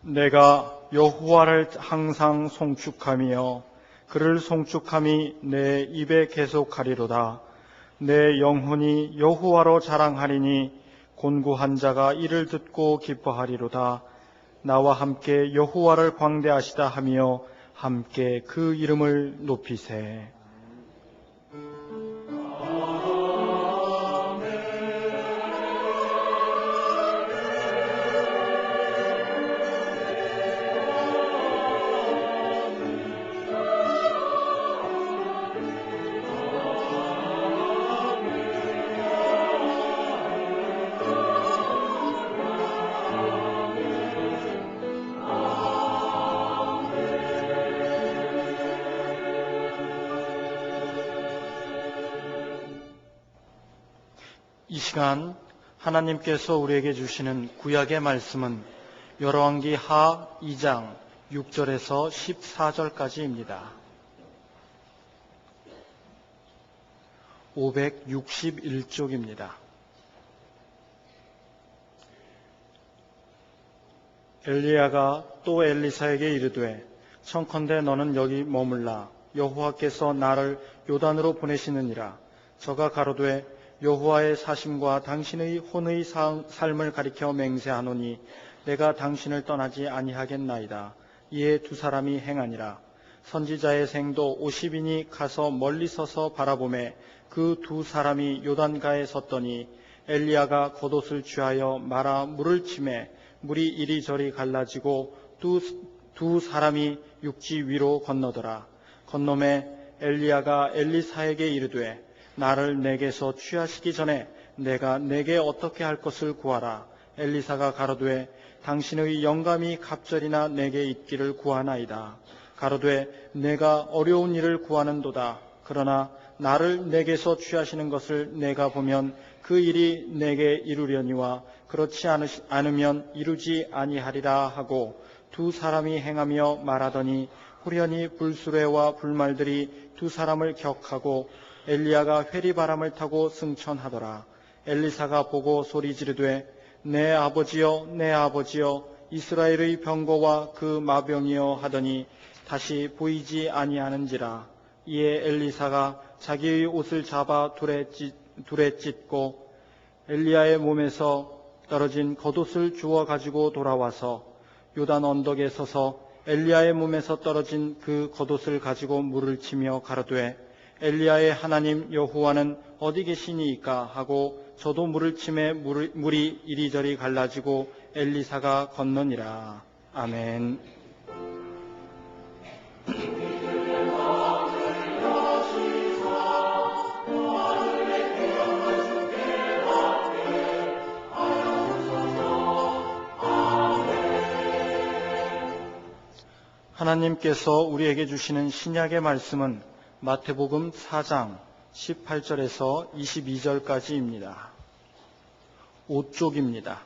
내가 여호와를 항상 송축하며 그를 송축함이 내 입에 계속하리로다. 내 영혼이 여호와로 자랑하리니 곤고한 자가 이를 듣고 기뻐하리로다. 나와 함께 여호와를 광대하시다 하며 함께 그 이름을 높이세. 이 시간 하나님께서 우리에게 주시는 구약의 말씀은 열왕기 하 2장 6절에서 14절까지입니다. 561쪽입니다. 엘리야가 또 엘리사에게 이르되 청컨대 너는 여기 머물라. 여호와께서 나를 요단으로 보내시느니라. 저가 가로되 여호와의 사심과 당신의 혼의 삶을 가리켜 맹세하노니 내가 당신을 떠나지 아니하겠나이다. 이에 두 사람이 행하니라. 선지자의 생도 50인이 가서 멀리 서서 바라보매 그 두 사람이 요단가에 섰더니 엘리야가 겉옷을 취하여 말아 물을 치매 물이 이리저리 갈라지고 두 사람이 육지 위로 건너더라. 건너매 엘리야가 엘리사에게 이르되 나를 내게서 취하시기 전에 내가 내게 어떻게 할 것을 구하라. 엘리사가 가로되 당신의 영감이 갑절이나 내게 있기를 구하나이다. 가로되 내가 어려운 일을 구하는도다. 그러나 나를 내게서 취하시는 것을 내가 보면 그 일이 내게 이루려니와 그렇지 않으면 이루지 아니하리라 하고 두 사람이 행하며 말하더니 후련히 불수레와 불말들이 두 사람을 격하고 엘리야가 회리바람을 타고 승천하더라. 엘리사가 보고 소리 지르되 내 아버지여 내 아버지여 이스라엘의 병거와 그 마병이여 하더니 다시 보이지 아니하는지라. 이에 엘리사가 자기의 옷을 잡아 둘에 찢고 엘리야의 몸에서 떨어진 겉옷을 주워 가지고 돌아와서 요단 언덕에 서서 엘리야의 몸에서 떨어진 그 겉옷을 가지고 물을 치며 가로되 엘리야의 하나님 여호와는 어디 계시니이까 하고 저도 물을 치매 물이 이리저리 갈라지고 엘리사가 건너니라. 아멘. 하나님께서 우리에게 주시는 신약의 말씀은 마태복음 4장 18절에서 22절까지입니다. 5쪽입니다.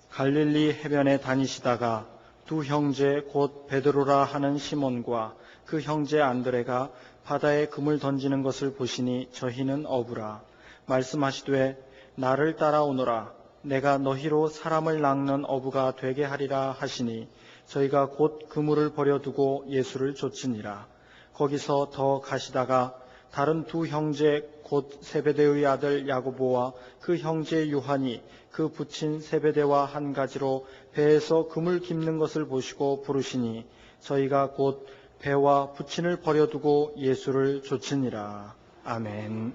갈릴리 해변에 다니시다가 두 형제 곧 베드로라 하는 시몬과 그 형제 안드레가 바다에 금을 던지는 것을 보시니 저희는 어부라. 말씀하시되 나를 따라오너라. 내가 너희로 사람을 낚는 어부가 되게 하리라 하시니 저희가 곧 그물을 버려두고 예수를 좇으니라. 거기서 더 가시다가 다른 두 형제 곧 세베대의 아들 야고보와 그 형제 요한이 그 부친 세베대와 한 가지로 배에서 금을 깁는 것을 보시고 부르시니 저희가 곧 배와 부친을 버려두고 예수를 좇으니라. 아멘.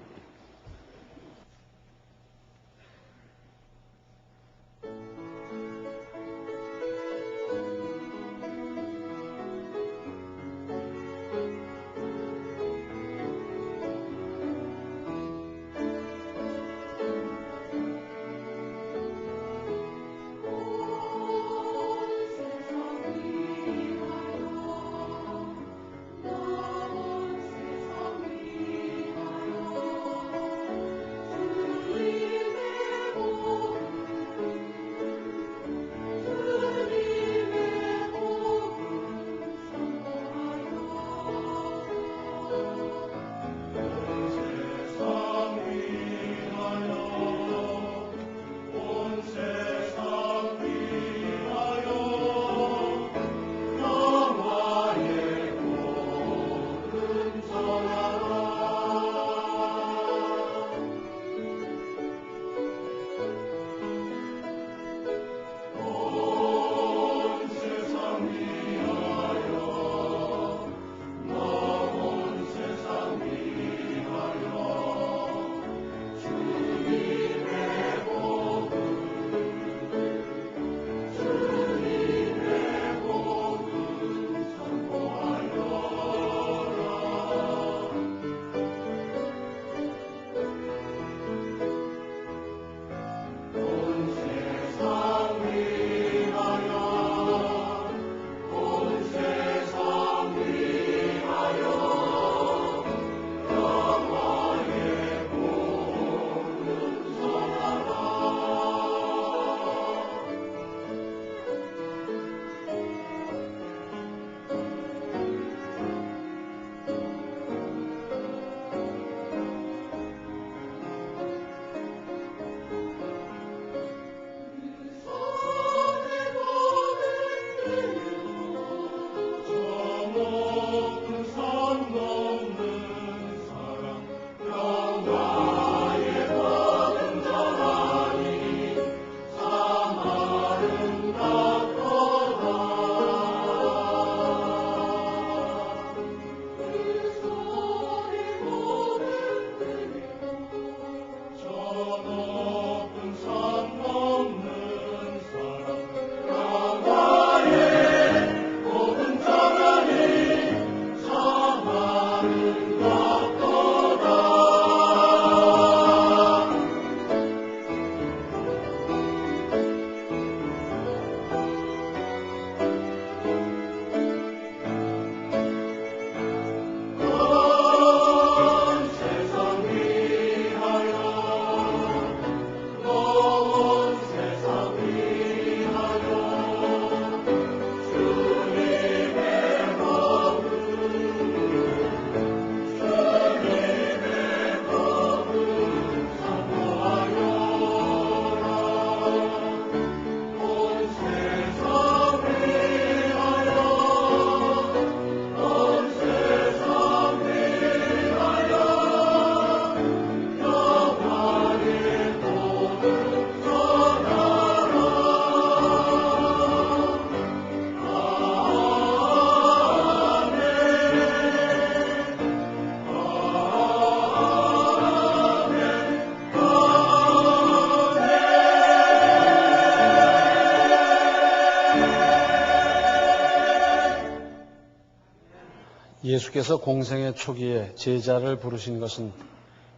예수께서 공생의 초기에 제자를 부르신 것은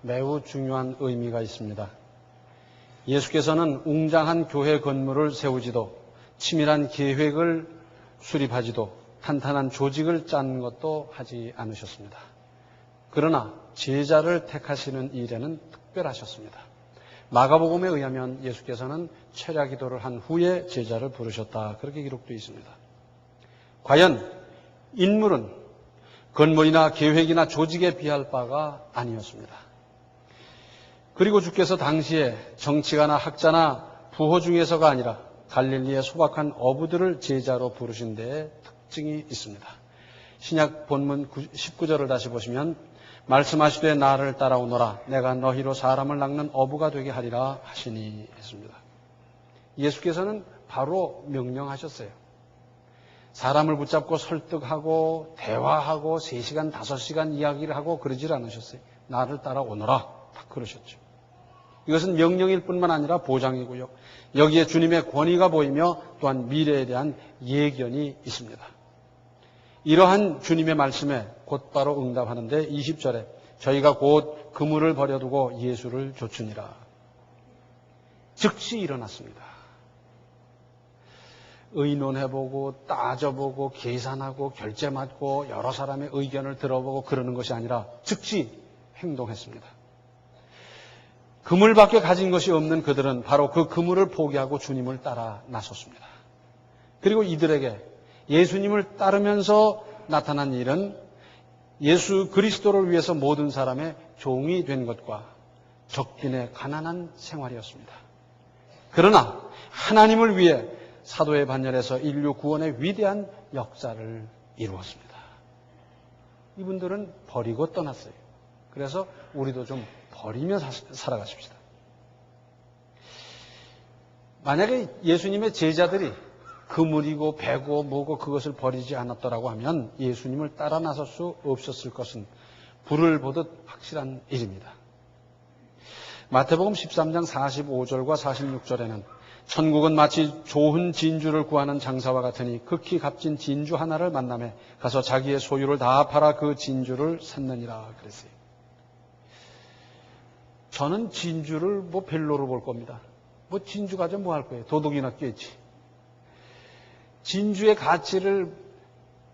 매우 중요한 의미가 있습니다. 예수께서는 웅장한 교회 건물을 세우지도 치밀한 계획을 수립하지도 탄탄한 조직을 짠 것도 하지 않으셨습니다. 그러나 제자를 택하시는 일에는 특별하셨습니다. 마가복음에 의하면 예수께서는 철야 기도를 한 후에 제자를 부르셨다. 그렇게 기록되어 있습니다. 과연 인물은 건물이나 계획이나 조직에 비할 바가 아니었습니다. 그리고 주께서 당시에 정치가나 학자나 부호 중에서가 아니라 갈릴리의 소박한 어부들을 제자로 부르신 데에 특징이 있습니다. 신약 본문 19절을 다시 보시면 말씀하시되 나를 따라오너라 내가 너희로 사람을 낚는 어부가 되게 하리라 하시니 했습니다. 예수께서는 바로 명령하셨어요. 사람을 붙잡고 설득하고 대화하고 3시간 5시간 이야기를 하고 그러질 않으셨어요. 나를 따라오너라 딱 그러셨죠. 이것은 명령일 뿐만 아니라 보장이고요. 여기에 주님의 권위가 보이며 또한 미래에 대한 예견이 있습니다. 이러한 주님의 말씀에 곧바로 응답하는데 20절에 저희가 곧 그물을 버려두고 예수를 좇으니라. 즉시 일어났습니다. 의논해보고 따져보고 계산하고 결제 맞고 여러 사람의 의견을 들어보고 그러는 것이 아니라 즉시 행동했습니다. 그물밖에 가진 것이 없는 그들은 바로 그 그물을 포기하고 주님을 따라 나섰습니다. 그리고 이들에게 예수님을 따르면서 나타난 일은 예수 그리스도를 위해서 모든 사람의 종이 된 것과 적빈의 가난한 생활이었습니다. 그러나 하나님을 위해 사도의 반열에서 인류 구원의 위대한 역사를 이루었습니다. 이분들은 버리고 떠났어요. 그래서 우리도 좀 버리며 살아가십시다. 만약에 예수님의 제자들이 그물이고 배고 뭐고 그것을 버리지 않았더라고 하면 예수님을 따라 나설 수 없었을 것은 불을 보듯 확실한 일입니다. 마태복음 13장 45절과 46절에는 천국은 마치 좋은 진주를 구하는 장사와 같으니 극히 값진 진주 하나를 만나매 가서 자기의 소유를 다 팔아 그 진주를 샀느니라 그랬어요. 저는 진주를 벨로로 볼 겁니다. 진주 가지고 뭐 할 거예요? 도둑이나 꿰지. 진주의 가치를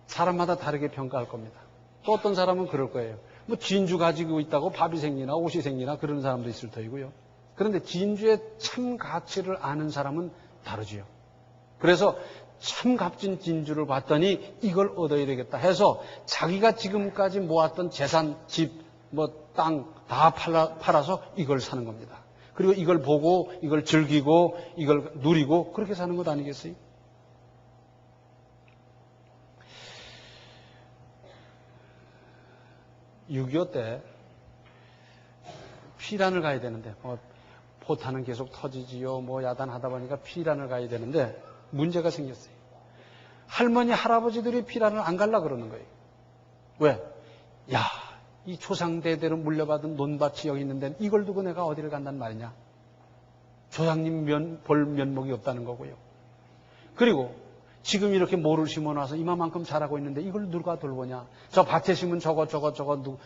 사람마다 다르게 평가할 겁니다. 또 어떤 사람은 그럴 거예요. 진주 가지고 있다고 밥이 생기나 옷이 생기나 그런 사람도 있을 터이고요. 그런데 진주의 참 가치를 아는 사람은 다르지요. 그래서 참 값진 진주를 봤더니 이걸 얻어야 되겠다 해서 자기가 지금까지 모았던 재산, 집, 땅 다 팔아서 이걸 사는 겁니다. 그리고 이걸 보고 이걸 즐기고 이걸 누리고 그렇게 사는 것 아니겠어요? (6.25) 때 피란을 가야 되는데 포탄은 계속 터지지요. 야단하다 보니까 피란을 가야 되는데 문제가 생겼어요. 할머니 할아버지들이 피란을 안 갈라 그러는 거예요. 왜? 이 조상대대로 물려받은 논밭이 여기 있는데 이걸 두고 내가 어디를 간단 말이냐. 조상님 볼 면목이 없다는 거고요. 그리고 지금 이렇게 모를 심어놔서 이만큼 자라고 있는데 이걸 누가 돌보냐. 저 밭에 심은 저거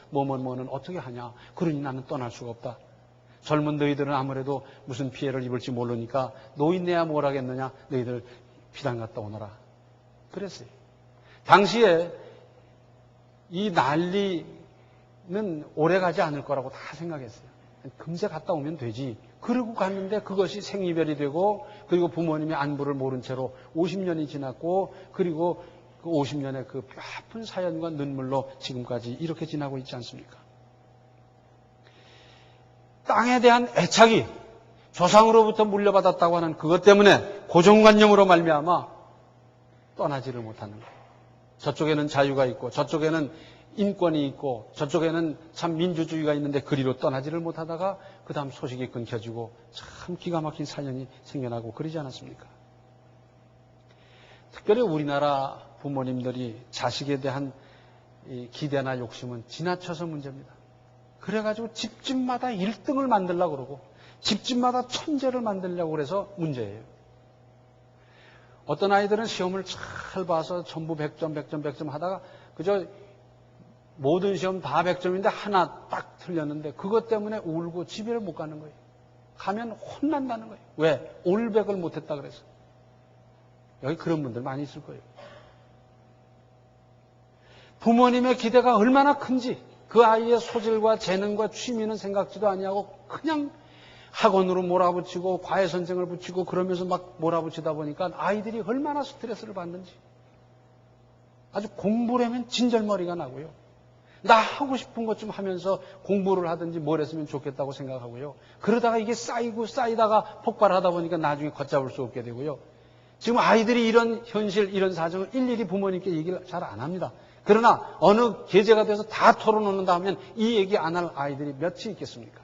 뭐는 어떻게 하냐. 그러니 나는 떠날 수가 없다. 젊은 너희들은 아무래도 무슨 피해를 입을지 모르니까 노인네야 뭘 하겠느냐. 너희들 피란 갔다 오너라. 그랬어요. 당시에 이 난리는 오래 가지 않을 거라고 다 생각했어요. 금세 갔다 오면 되지. 그러고 갔는데 그것이 생이별이 되고 그리고 부모님의 안부를 모른 채로 50년이 지났고 그리고 그 50년의 그 아픈 사연과 눈물로 지금까지 이렇게 지나고 있지 않습니까? 땅에 대한 애착이 조상으로부터 물려받았다고 하는 그것 때문에 고정관념으로 말미암아 떠나지를 못하는 거예요. 저쪽에는 자유가 있고 저쪽에는 인권이 있고 저쪽에는 참 민주주의가 있는데 그리로 떠나지를 못하다가 그 다음 소식이 끊겨지고 참 기가 막힌 사연이 생겨나고 그러지 않았습니까? 특별히 우리나라 부모님들이 자식에 대한 기대나 욕심은 지나쳐서 문제입니다. 그래가지고 집집마다 1등을 만들려고 그러고 집집마다 천재를 만들려고 그래서 문제예요. 어떤 아이들은 시험을 잘 봐서 전부 100점 하다가 그저 모든 시험 다 100점인데 하나 딱 틀렸는데 그것 때문에 울고 집에 못 가는 거예요. 가면 혼난다는 거예요. 왜? 올백을 못했다 그래서. 여기 그런 분들 많이 있을 거예요. 부모님의 기대가 얼마나 큰지 그 아이의 소질과 재능과 취미는 생각지도 아니하고 그냥 학원으로 몰아붙이고 과외 선생을 붙이고 그러면서 막 몰아붙이다 보니까 아이들이 얼마나 스트레스를 받는지. 아주 공부를 하면 진절머리가 나고요. 나 하고 싶은 것 좀 하면서 공부를 하든지 뭘 했으면 좋겠다고 생각하고요. 그러다가 이게 쌓이고 쌓이다가 폭발하다 보니까 나중에 걷잡을 수 없게 되고요. 지금 아이들이 이런 현실, 이런 사정을 일일이 부모님께 얘기를 잘 안 합니다. 그러나 어느 계제가 돼서 다 털어놓는다 하면 이 얘기 안 할 아이들이 몇이 있겠습니까?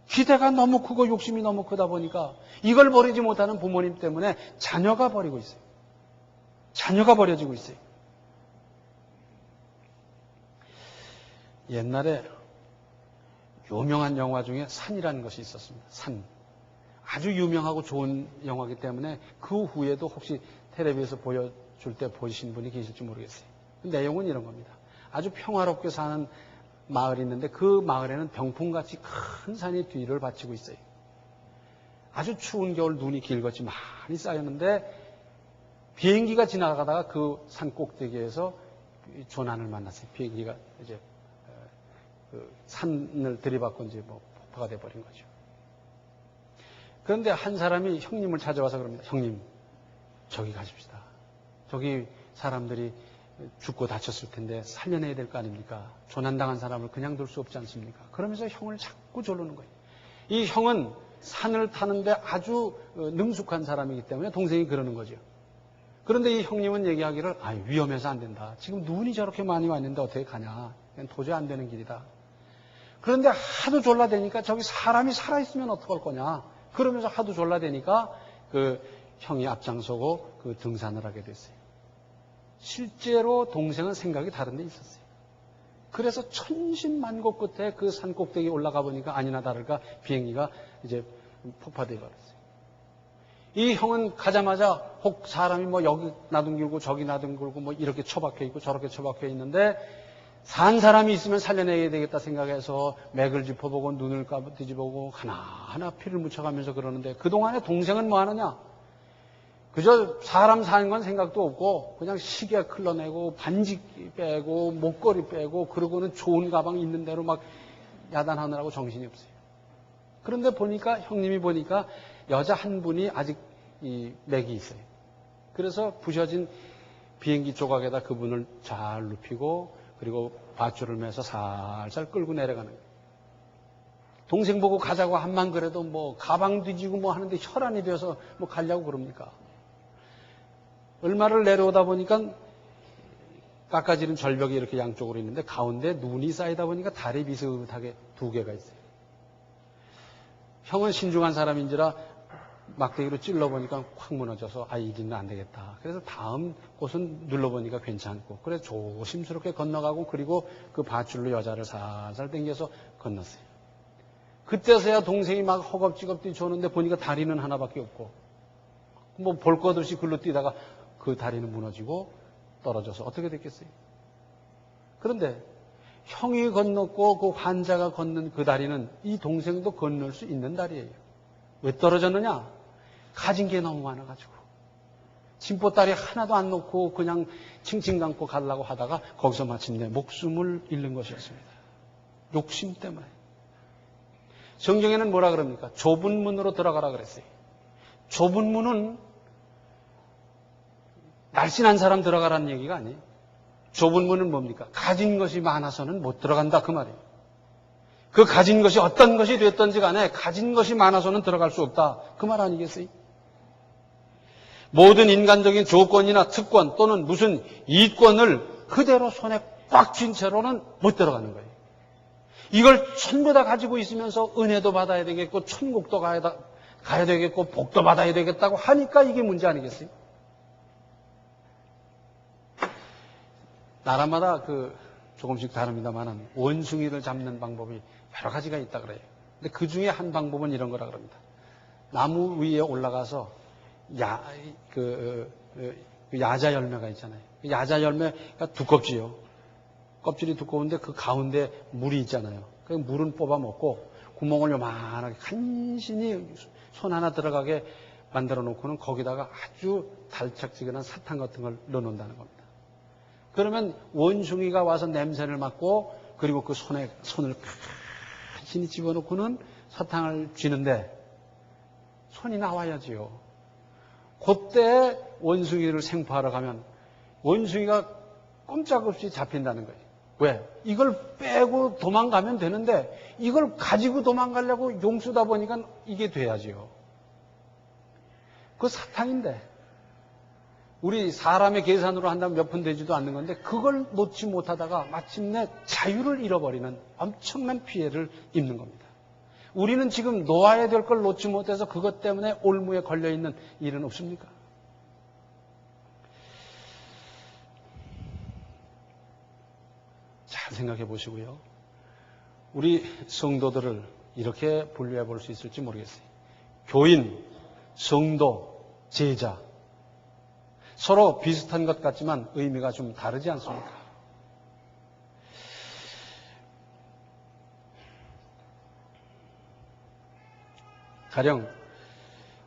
기대가 너무 크고 욕심이 너무 크다 보니까 이걸 버리지 못하는 부모님 때문에 자녀가 버리고 있어요. 자녀가 버려지고 있어요. 옛날에 유명한 영화 중에 산이라는 것이 있었습니다. 산. 아주 유명하고 좋은 영화이기 때문에 그 후에도 혹시 텔레비에서 보여줄 때 보신 분이 계실지 모르겠어요. 내용은 이런 겁니다. 아주 평화롭게 사는 마을이 있는데 그 마을에는 병풍같이 큰 산이 뒤를 바치고 있어요. 아주 추운 겨울 눈이 길것이 많이 쌓였는데 비행기가 지나가다가 그 산 꼭대기에서 조난을 만났어요. 비행기가 이제 그 산을 들이받고 이제 뭐 폭파가 돼버린 거죠. 그런데 한 사람이 형님을 찾아와서 그럽니다. 형님, 저기 가십시다. 저기 사람들이 죽고 다쳤을 텐데 살려내야 될 거 아닙니까? 조난당한 사람을 그냥 둘 수 없지 않습니까? 그러면서 형을 자꾸 조르는 거예요. 이 형은 산을 타는데 아주 능숙한 사람이기 때문에 동생이 그러는 거죠. 그런데 이 형님은 얘기하기를 위험해서 안 된다. 지금 눈이 저렇게 많이 왔는데 어떻게 가냐. 그냥 도저히 안 되는 길이다. 그런데 하도 졸라대니까 저기 사람이 살아있으면 어떡할 거냐. 그러면서 하도 졸라대니까 그 형이 앞장서고 그 등산을 하게 됐어요. 실제로 동생은 생각이 다른 데 있었어요. 그래서 천신만고 끝에 그 산 꼭대기에 올라가 보니까 아니나 다를까 비행기가 이제 폭파돼 버렸어요. 이 형은 가자마자 혹 사람이 뭐 여기 나둥길고 저기 나둥길고 뭐 이렇게 처박혀 있고 저렇게 처박혀 있는데 산 사람이 있으면 살려내야 되겠다 생각해서 맥을 짚어보고 눈을 뒤집어보고 하나하나 피를 묻혀가면서 그러는데 그동안에 동생은 뭐 하느냐? 그저 사람 사는 건 생각도 없고 그냥 시계 클러내고 반지 빼고 목걸이 빼고 그러고는 좋은 가방 있는 대로 막 야단하느라고 정신이 없어요. 그런데 보니까 형님이 보니까 여자 한 분이 아직 이 맥이 있어요. 그래서 부셔진 비행기 조각에다 그분을 잘 눕히고 그리고 밧줄을 매서 살살 끌고 내려가는 거예요. 동생 보고 가자고 한만 그래도 뭐 가방 뒤지고 뭐 하는데 혈안이 되어서 뭐 가려고 그럽니까? 얼마를 내려오다 보니까 깎아지른 절벽이 이렇게 양쪽으로 있는데 가운데 눈이 쌓이다 보니까 달이 비슷하게 두 개가 있어요. 형은 신중한 사람인지라 막대기로 찔러보니까 확 무너져서 이 길은 안 되겠다. 그래서 다음 곳은 눌러보니까 괜찮고 그래서 조심스럽게 건너가고 그리고 그 밧줄로 여자를 살살 당겨서 건넜어요. 그때서야 동생이 막 허겁지겁 뛰쳐오는데 보니까 다리는 하나밖에 없고 뭐 볼 것 없이 글로 뛰다가 그 다리는 무너지고 떨어져서 어떻게 됐겠어요? 그런데 형이 건넜고 그 환자가 걷는 그 다리는 이 동생도 건널 수 있는 다리예요. 왜 떨어졌느냐? 가진 게 너무 많아가지고 짐보따리 하나도 안 놓고 그냥 칭칭 감고 가려고 하다가 거기서 마침내 목숨을 잃는 것이었습니다. 욕심 때문에. 성경에는 뭐라 그럽니까? 좁은 문으로 들어가라 그랬어요. 좁은 문은 날씬한 사람 들어가라는 얘기가 아니에요. 좁은 문은 뭡니까? 가진 것이 많아서는 못 들어간다 그 말이에요. 그 가진 것이 어떤 것이 됐든지 간에 가진 것이 많아서는 들어갈 수 없다 그 말 아니겠어요? 모든 인간적인 조건이나 특권 또는 무슨 이권을 그대로 손에 꽉 쥔 채로는 못 들어가는 거예요. 이걸 전부 다 가지고 있으면서 은혜도 받아야 되겠고 천국도 가야 되겠고 복도 받아야 되겠다고 하니까 이게 문제 아니겠어요? 나라마다 조금씩 다릅니다만은 원숭이를 잡는 방법이 여러 가지가 있다 그래요. 근데 그 중에 한 방법은 이런 거라 그럽니다. 나무 위에 올라가서 야자 열매가 있잖아요. 야자 열매가 두껍지요. 껍질이 두꺼운데 그 가운데 물이 있잖아요. 그 물은 뽑아 먹고 구멍을 요만하게 간신히 손 하나 들어가게 만들어 놓고는 거기다가 아주 달짝지근한 사탕 같은 걸 넣어 놓는다는 겁니다. 그러면 원숭이가 와서 냄새를 맡고 그리고 그 손을 간신히 집어넣고는 사탕을 쥐는데 손이 나와야지요. 그때 원숭이를 생포하러 가면 원숭이가 꼼짝없이 잡힌다는 거예요. 왜? 이걸 빼고 도망가면 되는데 이걸 가지고 도망가려고 용쓰다 보니까 이게 돼야지요. 그 사탕인데 우리 사람의 계산으로 한다면 몇 푼 되지도 않는 건데 그걸 놓지 못하다가 마침내 자유를 잃어버리는 엄청난 피해를 입는 겁니다. 우리는 지금 놓아야 될 걸 놓지 못해서 그것 때문에 올무에 걸려있는 일은 없습니까? 잘 생각해 보시고요. 우리 성도들을 이렇게 분류해 볼 수 있을지 모르겠어요. 교인, 성도, 제자. 서로 비슷한 것 같지만 의미가 좀 다르지 않습니까? 가령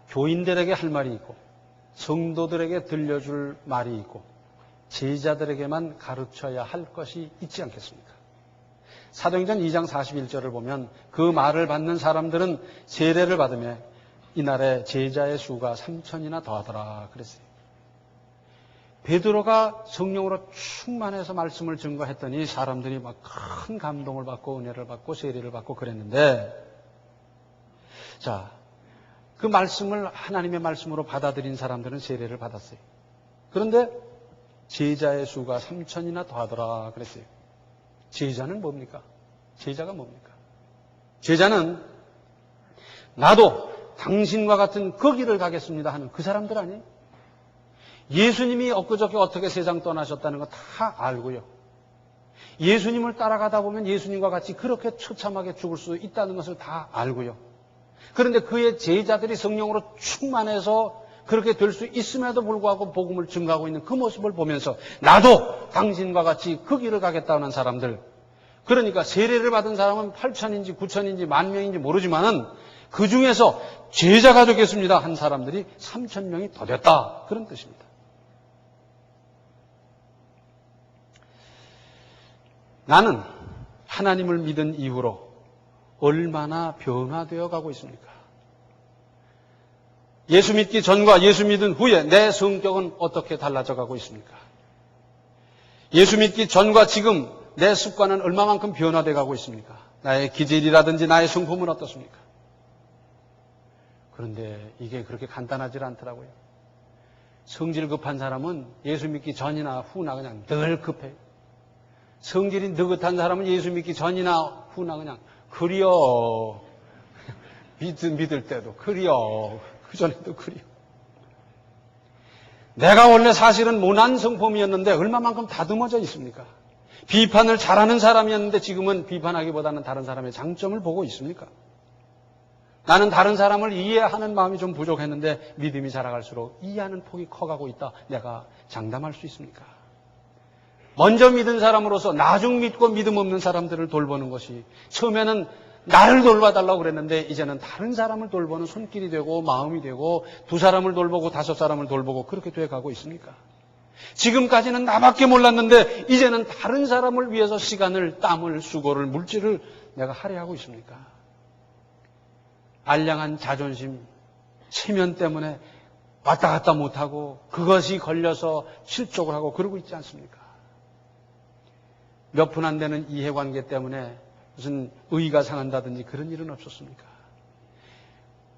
교인들에게 할 말이 있고 성도들에게 들려줄 말이 있고 제자들에게만 가르쳐야 할 것이 있지 않겠습니까? 사도행전 2장 41절을 보면 그 말을 받는 사람들은 세례를 받으며 이날에 제자의 수가 3,000이나 더하더라 그랬어요. 베드로가 성령으로 충만해서 말씀을 증거했더니 사람들이 막 큰 감동을 받고 은혜를 받고 세례를 받고 그랬는데 자, 그 말씀을 하나님의 말씀으로 받아들인 사람들은 세례를 받았어요. 그런데 제자의 수가 3,000이나 더하더라 그랬어요. 제자는 뭡니까? 제자가 뭡니까? 제자는 나도 당신과 같은 그 길을 가겠습니다 하는 그 사람들 아니에요? 예수님이 엊그저께 어떻게 세상 떠나셨다는 거 다 알고요. 예수님을 따라가다 보면 예수님과 같이 그렇게 처참하게 죽을 수 있다는 것을 다 알고요. 그런데 그의 제자들이 성령으로 충만해서 그렇게 될 수 있음에도 불구하고 복음을 증거하고 있는 그 모습을 보면서 나도 당신과 같이 그 길을 가겠다는 사람들, 그러니까 세례를 받은 사람은 8,000인지 9,000인지 10,000명인지 모르지만은 그 중에서 제자가 되겠습니다 한 사람들이 3,000명이 더 됐다 그런 뜻입니다. 나는 하나님을 믿은 이후로 얼마나 변화되어 가고 있습니까? 예수 믿기 전과 예수 믿은 후에 내 성격은 어떻게 달라져 가고 있습니까? 예수 믿기 전과 지금 내 습관은 얼마만큼 변화되어 가고 있습니까? 나의 기질이라든지 나의 성품은 어떻습니까? 그런데 이게 그렇게 간단하지 않더라고요. 성질 급한 사람은 예수 믿기 전이나 후나 그냥 늘 급해요. 성질이 느긋한 사람은 예수 믿기 전이나 후나 그냥 그리워. 믿을 때도 그리워. 그전에도 그리워. 내가 원래 사실은 모난 성품이었는데 얼마만큼 다듬어져 있습니까? 비판을 잘하는 사람이었는데 지금은 비판하기보다는 다른 사람의 장점을 보고 있습니까? 나는 다른 사람을 이해하는 마음이 좀 부족했는데 믿음이 자라갈수록 이해하는 폭이 커가고 있다. 내가 장담할 수 있습니까? 먼저 믿은 사람으로서 나중 믿고 믿음 없는 사람들을 돌보는 것이 처음에는 나를 돌봐달라고 그랬는데 이제는 다른 사람을 돌보는 손길이 되고 마음이 되고 두 사람을 돌보고 5사람을 돌보고 그렇게 돼가고 있습니까? 지금까지는 나밖에 몰랐는데 이제는 다른 사람을 위해서 시간을, 땀을, 수고를, 물질을 내가 할애하고 있습니까? 알량한 자존심, 체면 때문에 왔다 갔다 못하고 그것이 걸려서 실족을 하고 그러고 있지 않습니까? 몇 푼 안 되는 이해관계 때문에 무슨 의가 상한다든지 그런 일은 없었습니까?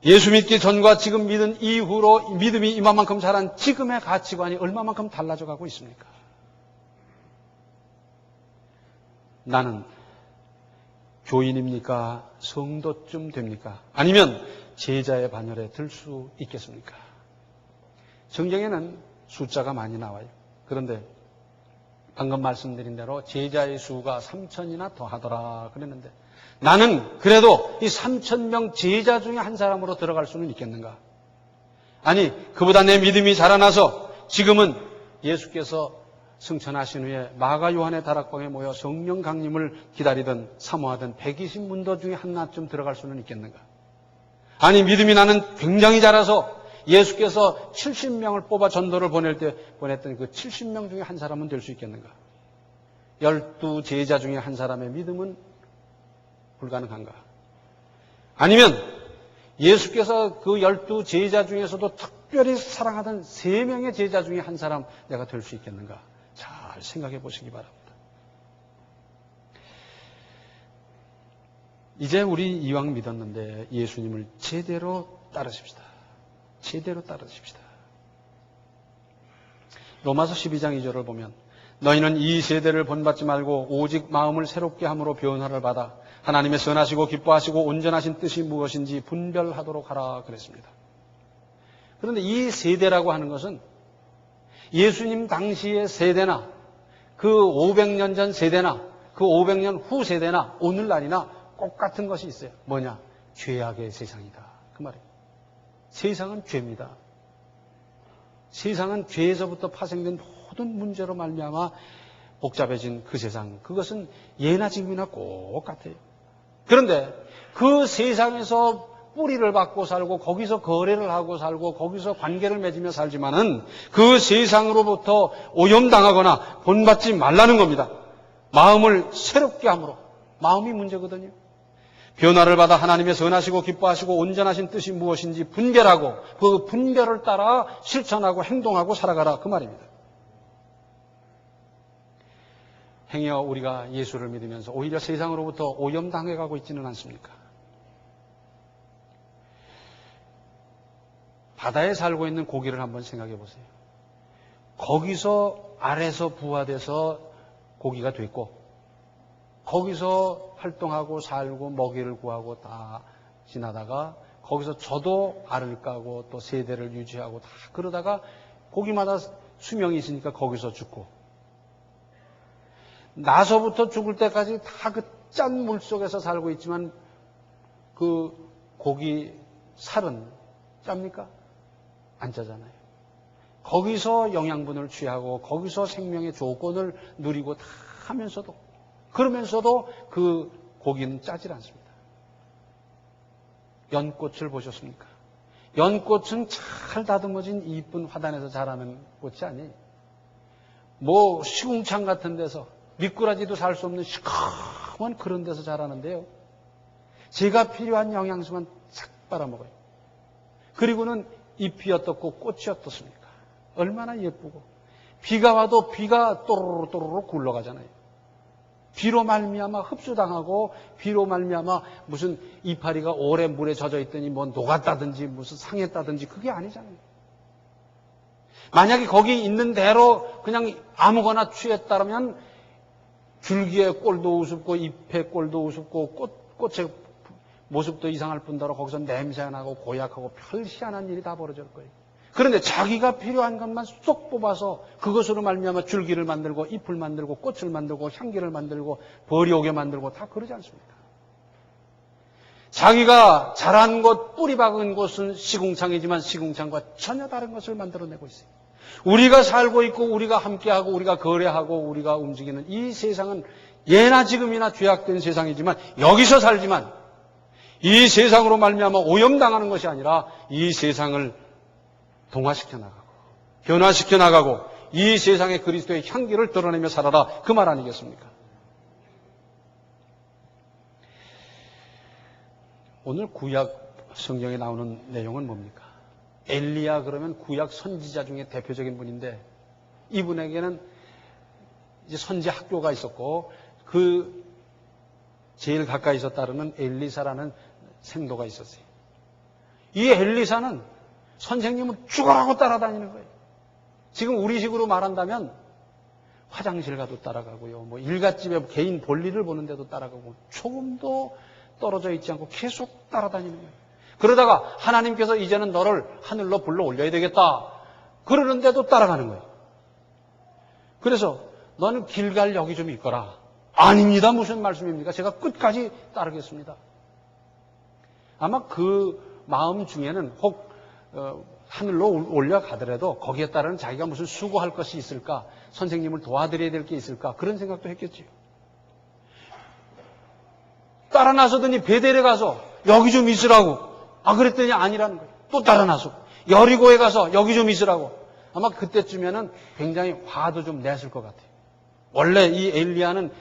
예수 믿기 전과 지금 믿은 이후로 믿음이 이만큼 자란 지금의 가치관이 얼마만큼 달라져 가고 있습니까? 나는 교인입니까? 성도쯤 됩니까? 아니면 제자의 반열에 들 수 있겠습니까? 성경에는 숫자가 많이 나와요. 그런데 방금 말씀드린 대로 제자의 수가 3,000이나 더하더라 그랬는데 나는 그래도 이 3,000명 제자 중에 한 사람으로 들어갈 수는 있겠는가? 아니, 그보다 내 믿음이 자라나서 지금은 예수께서 승천하신 후에 마가 요한의 다락방에 모여 성령 강림을 기다리던 사모하던 120문도 중에 하나쯤 들어갈 수는 있겠는가? 아니, 믿음이 나는 굉장히 자라서 예수께서 70명을 뽑아 전도를 보낼 때 보냈던 그 70명 중에 한 사람은 될 수 있겠는가? 12 제자 중에 한 사람의 믿음은 불가능한가? 아니면 예수께서 그 12 제자 중에서도 특별히 사랑하던 3명의 제자 중에 한 사람 내가 될 수 있겠는가? 잘 생각해 보시기 바랍니다. 이제 우리 이왕 믿었는데 예수님을 제대로 따르십시다. 제대로 따르십시다. 로마서 12장 2절을 보면 너희는 이 세대를 본받지 말고 오직 마음을 새롭게 함으로 변화를 받아 하나님의 선하시고 기뻐하시고 온전하신 뜻이 무엇인지 분별하도록 하라 그랬습니다. 그런데 이 세대라고 하는 것은 예수님 당시의 세대나 그 500년 전 세대나 그 500년 후 세대나 오늘날이나 똑같은 것이 있어요. 뭐냐? 죄악의 세상이다. 그 말이에요. 세상은 죄입니다. 세상은 죄에서부터 파생된 모든 문제로 말미암아 복잡해진 그 세상, 그것은 예나 지금이나 똑같아요. 그런데 그 세상에서 뿌리를 받고 살고 거기서 거래를 하고 살고 거기서 관계를 맺으며 살지만은 그 세상으로부터 오염당하거나 본받지 말라는 겁니다. 마음을 새롭게 함으로. 마음이 문제거든요. 변화를 받아 하나님의 선하시고 기뻐하시고 온전하신 뜻이 무엇인지 분별하고 그 분별을 따라 실천하고 행동하고 살아가라 그 말입니다. 행여 우리가 예수를 믿으면서 오히려 세상으로부터 오염당해가고 있지는 않습니까? 바다에 살고 있는 고기를 한번 생각해 보세요. 거기서 알에서 부화돼서 고기가 됐고 거기서 활동하고 살고 먹이를 구하고 다 지나다가 거기서 저도 알을 까고 또 세대를 유지하고 다 그러다가 고기마다 수명이 있으니까 거기서 죽고 나서부터 죽을 때까지 다 그 짠 물속에서 살고 있지만 그 고기 살은 짭니까? 안 짜잖아요. 거기서 영양분을 취하고 거기서 생명의 조건을 누리고 다 하면서도 그러면서도 그 고기는 짜질 않습니다. 연꽃을 보셨습니까? 연꽃은 잘 다듬어진 이쁜 화단에서 자라는 꽃이 아니에요. 뭐 시궁창 같은 데서 미꾸라지도 살 수 없는 시커먼 그런 데서 자라는데요. 제가 필요한 영양소만 싹 빨아먹어요. 그리고는 잎이 어떻고 꽃이 어떻습니까? 얼마나 예쁘고 비가 와도 비가 또르르 또르르 굴러가잖아요. 비로 말미암아 흡수당하고 비로 말미암아 무슨 이파리가 오래 물에 젖어 있더니 뭐 녹았다든지 무슨 상했다든지 그게 아니잖아요. 만약에 거기 있는 대로 그냥 아무거나 취했다면 줄기의 꼴도 우습고 잎의 꼴도 우습고 꽃의 모습도 이상할 뿐더러 거기서 냄새가 나고 고약하고 별 희한한 일이 다 벌어질 거예요. 그런데 자기가 필요한 것만 쏙 뽑아서 그것으로 말미암아 줄기를 만들고 잎을 만들고 꽃을 만들고 향기를 만들고 벌이 오게 만들고 다 그러지 않습니까? 자기가 자란 곳, 뿌리 박은 곳은 시궁창이지만 시궁창과 전혀 다른 것을 만들어내고 있어요. 우리가 살고 있고 우리가 함께하고 우리가 거래하고 우리가 움직이는 이 세상은 예나 지금이나 죄악된 세상이지만 여기서 살지만 이 세상으로 말미암아 오염당하는 것이 아니라 이 세상을 동화시켜 나가고 변화시켜 나가고 이 세상에 그리스도의 향기를 드러내며 살아라 그 말 아니겠습니까? 오늘 구약 성경에 나오는 내용은 뭡니까? 엘리야 그러면 구약 선지자 중에 대표적인 분인데 이분에게는 이제 선지 학교가 있었고 그 제일 가까이서 따르는 엘리사라는 생도가 있었어요. 이 엘리사는 선생님을 죽어라고 따라다니는 거예요. 지금 우리식으로 말한다면 화장실 가도 따라가고요. 뭐 일갓집에 개인 볼일을 보는데도 따라가고 조금도 떨어져 있지 않고 계속 따라다니는 거예요. 그러다가 하나님께서 이제는 너를 하늘로 불러 올려야 되겠다. 그러는데도 따라가는 거예요. 그래서 너는 길갈 여기 좀 있거라. 아닙니다. 무슨 말씀입니까? 제가 끝까지 따르겠습니다. 아마 그 마음 중에는 혹 하늘로 올라가더라도 거기에 따른 자기가 무슨 수고할 것이 있을까? 선생님을 도와드려야 될 게 있을까? 그런 생각도 했겠지요. 따라 나서더니 베델에 가서 여기 좀 있으라고. 그랬더니 아니라는 거예요. 또 따라 나서 여리고에 가서 여기 좀 있으라고. 아마 그때쯤에는 굉장히 화도 좀 냈을 것 같아요. 원래 이 엘리야는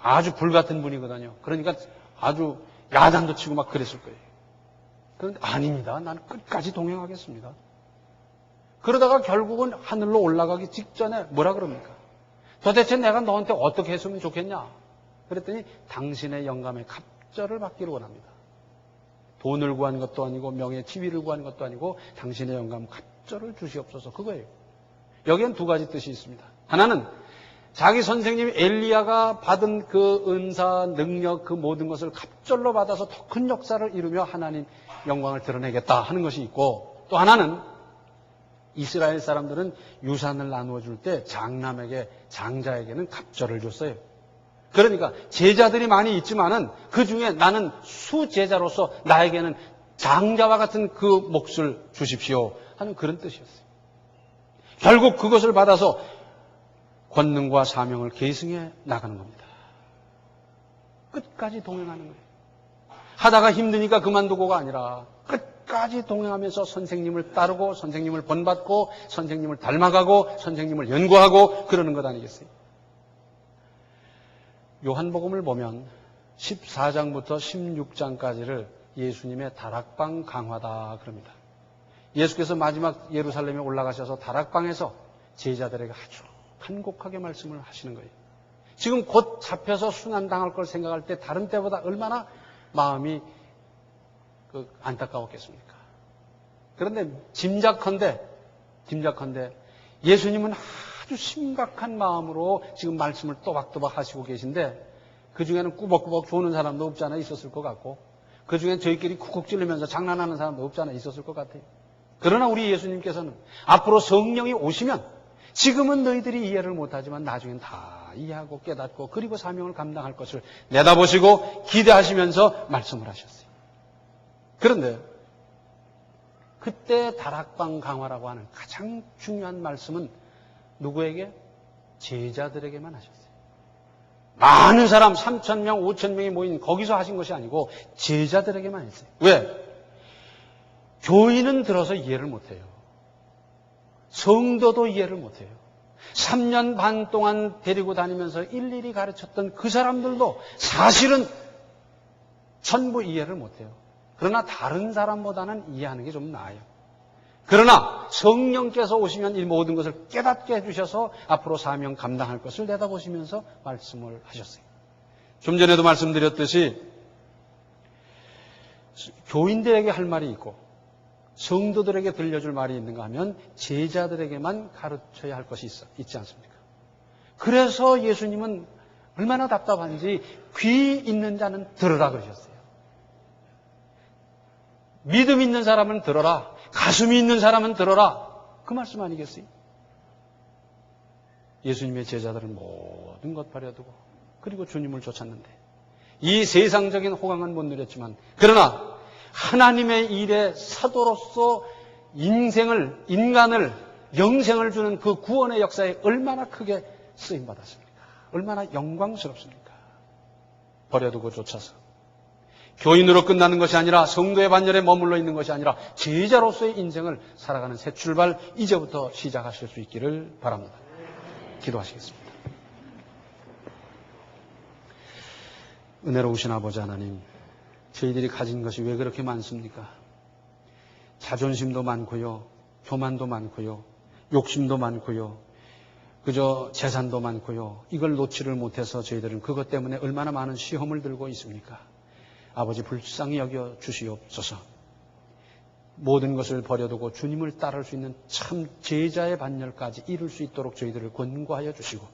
아주 불같은 분이거든요. 그러니까 아주 야단도 치고 막 그랬을 거예요. 그런데 아닙니다. 나는 끝까지 동행하겠습니다. 그러다가 결국은 하늘로 올라가기 직전에 뭐라 그럽니까? 도대체 내가 너한테 어떻게 했으면 좋겠냐? 그랬더니 당신의 영감의 갑절을 받기를 원합니다. 돈을 구한 것도 아니고 명예 지위를 구한 것도 아니고 당신의 영감 갑절을 주시옵소서. 그거예요. 여기엔 두 가지 뜻이 있습니다. 하나는 자기 선생님 엘리야가 받은 그 은사, 능력, 그 모든 것을 갑절로 받아서 더 큰 역사를 이루며 하나님 영광을 드러내겠다 하는 것이 있고, 또 하나는 이스라엘 사람들은 유산을 나누어 줄 때 장남에게, 장자에게는 갑절을 줬어요. 그러니까 제자들이 많이 있지만은 그 중에 나는 수제자로서 나에게는 장자와 같은 그 몫을 주십시오 하는 그런 뜻이었어요. 결국 그것을 받아서 권능과 사명을 계승해 나가는 겁니다. 끝까지 동행하는 거예요. 하다가 힘드니까 그만두고가 아니라 끝까지 동행하면서 선생님을 따르고 선생님을 본받고 선생님을 닮아가고 선생님을 연구하고 그러는 것 아니겠어요? 요한복음을 보면 14장부터 16장까지를 예수님의 다락방 강화다 그럽니다. 예수께서 마지막 예루살렘에 올라가셔서 다락방에서 제자들에게 아주 간곡하게 말씀을 하시는 거예요. 지금 곧 잡혀서 순환당할 걸 생각할 때 다른 때보다 얼마나 마음이 안타까웠겠습니까? 그런데 짐작컨대 예수님은 아주 심각한 마음으로 지금 말씀을 또박또박 하시고 계신데 그 중에는 꾸벅꾸벅 조는 사람도 없지 않아 있었을 것 같고 그 중엔 저희끼리 쿡쿡 찌르면서 장난하는 사람도 없지 않아 있었을 것 같아요. 그러나 우리 예수님께서는 앞으로 성령이 오시면 지금은 너희들이 이해를 못하지만 나중엔 다 이해하고 깨닫고 그리고 사명을 감당할 것을 내다보시고 기대하시면서 말씀을 하셨어요. 그런데 그때 다락방 강화라고 하는 가장 중요한 말씀은 누구에게? 제자들에게만 하셨어요. 많은 사람 3,000명, 5,000명이 모인 거기서 하신 것이 아니고 제자들에게만 했어요. 왜? 교인은 들어서 이해를 못해요. 성도도 이해를 못해요. 3년 반 동안 데리고 다니면서 일일이 가르쳤던 그 사람들도 사실은 전부 이해를 못해요. 그러나 다른 사람보다는 이해하는 게 좀 나아요. 그러나 성령께서 오시면 이 모든 것을 깨닫게 해주셔서 앞으로 사명 감당할 것을 내다보시면서 말씀을 하셨어요. 좀 전에도 말씀드렸듯이 교인들에게 할 말이 있고 성도들에게 들려줄 말이 있는가 하면 제자들에게만 가르쳐야 할 것이 있지 않습니까? 그래서 예수님은 얼마나 답답한지 귀 있는 자는 들으라 그러셨어요. 믿음 있는 사람은 들어라. 가슴이 있는 사람은 들어라. 그 말씀 아니겠어요? 예수님의 제자들은 모든 것 버려두고 그리고 주님을 쫓았는데 이 세상적인 호강은 못 누렸지만 그러나 하나님의 일에 사도로서 인간을 영생을 주는 그 구원의 역사에 얼마나 크게 쓰임받았습니까? 얼마나 영광스럽습니까? 버려두고 쫓아서 교인으로 끝나는 것이 아니라 성도의 반열에 머물러 있는 것이 아니라 제자로서의 인생을 살아가는 새 출발 이제부터 시작하실 수 있기를 바랍니다. 기도하시겠습니다. 은혜로우신 아버지 하나님, 저희들이 가진 것이 왜 그렇게 많습니까? 자존심도 많고요, 교만도 많고요, 욕심도 많고요, 그저 재산도 많고요. 이걸 놓지를 못해서 저희들은 그것 때문에 얼마나 많은 시험을 들고 있습니까? 아버지 불쌍히 여겨 주시옵소서. 모든 것을 버려두고 주님을 따를 수 있는 참 제자의 반열까지 이룰 수 있도록 저희들을 권고하여 주시고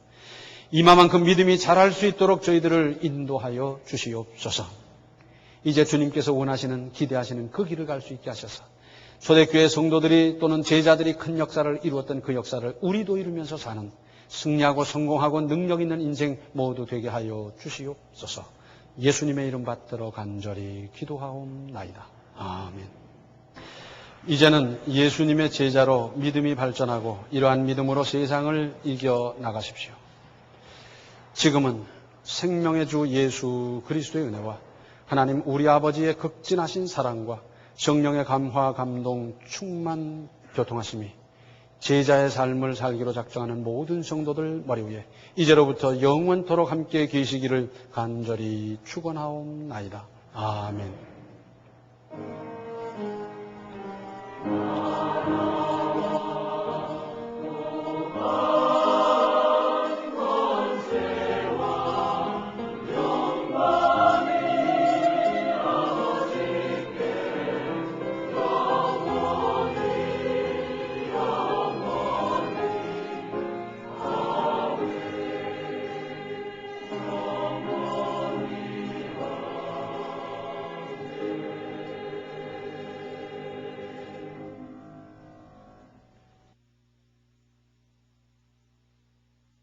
이마만큼 믿음이 자랄 수 있도록 저희들을 인도하여 주시옵소서. 이제 주님께서 원하시는 기대하시는 그 길을 갈 수 있게 하셔서 초대교회 성도들이 또는 제자들이 큰 역사를 이루었던 그 역사를 우리도 이루면서 사는 승리하고 성공하고 능력 있는 인생 모두 되게 하여 주시옵소서. 예수님의 이름 받들어 간절히 기도하옵나이다. 아멘. 이제는 예수님의 제자로 믿음이 발전하고 이러한 믿음으로 세상을 이겨 나가십시오. 지금은 생명의 주 예수 그리스도의 은혜와 하나님 우리 아버지의 극진하신 사랑과 성령의 감화, 감동, 충만, 교통하심이 제자의 삶을 살기로 작정하는 모든 성도들 머리 위에 이제로부터 영원토록 함께 계시기를 간절히 축원하옵나이다. 아멘.